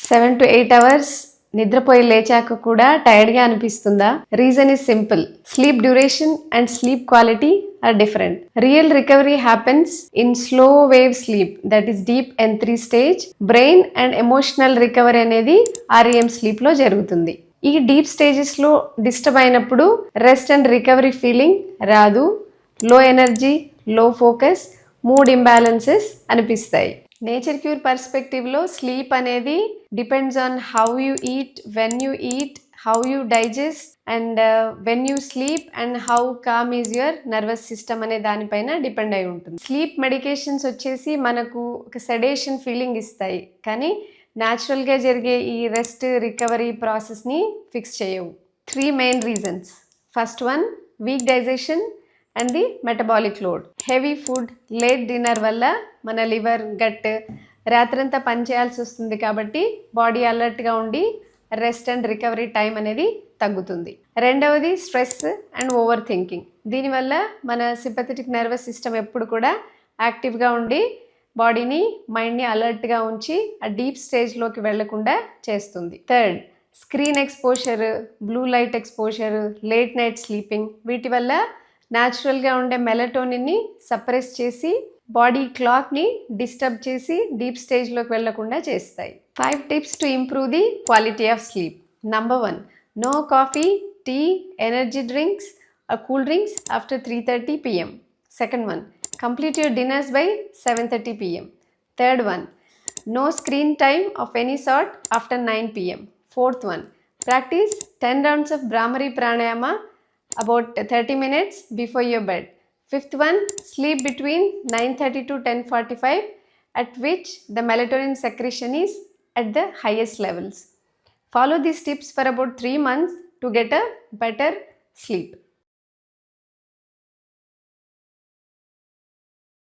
7 to 8 hours నిద్రపోయి లేచాక కూడా టైర్డ్గా అనిపిస్తుందా? Reason is simple. Sleep duration and sleep quality are different. Real recovery happens in slow wave sleep, that is deep N3 stage. Brain and emotional recovery అనేది REM స్లీప్లో జరుగుతుంది. ఈ deep స్టేజెస్లో disturb అయినప్పుడు rest and recovery feeling రాదు. Low energy, low focus, mood imbalances అనిపిస్తాయి. Nature cure పర్స్పెక్టివ్లో sleep అనేది depends on how you eat, when you eat, how you digest and when you sleep and how calm is your nervous system అనే దానిపైన depend అయి ఉంటుంది. Sleep medications వచ్చేసి మనకు ఒక సెడేషన్ ఫీలింగ్ ఇస్తాయి, కానీ న్యాచురల్గా జరిగే ఈ రెస్ట్ రికవరీ ప్రాసెస్ని ఫిక్స్ చేయవు. 3 main reasons. First one, week digestion and the metabolic load. Heavy food, late dinner వల్ల మన లివర్, గట్ రాత్రంతా పనిచేయాల్సి వస్తుంది, కాబట్టి బాడీ అలర్ట్గా ఉండి రెస్ట్ అండ్ రికవరీ టైం అనేది తగ్గుతుంది. రెండవది స్ట్రెస్ అండ్ ఓవర్ థింకింగ్. దీనివల్ల మన సింపథెటిక్ నర్వస్ సిస్టమ్ ఎప్పుడు కూడా యాక్టివ్గా ఉండి బాడీని, మైండ్ని అలర్ట్గా ఉంచి ఆ డీప్ స్టేజ్లోకి వెళ్లకుండా చేస్తుంది. Third, screen exposure, blue light exposure, late night sleeping. వీటి వల్ల న్యాచురల్గా ఉండే మెలటోనిన్ని సప్రెస్ చేసి బాడీ క్లాక్ని డిస్టర్బ్ చేసి డీప్ స్టేజ్లోకి వెళ్లకుండా చేస్తాయి. 5 tips to improve the quality of sleep. Number 1, no coffee, tea, energy drinks or cool drinks after 3:30 p.m. Second one, complete your dinners by 7:30 p.m. Third one, no screen time of any sort after 9 p.m. Fourth one, practice 10 rounds of Bhramari Pranayama about 30 minutes before your bed. Fifth one, sleep between 9:30 to 10:45, at which the melatonin secretion is at the highest levels. Follow these tips for about 3 months to get a better sleep.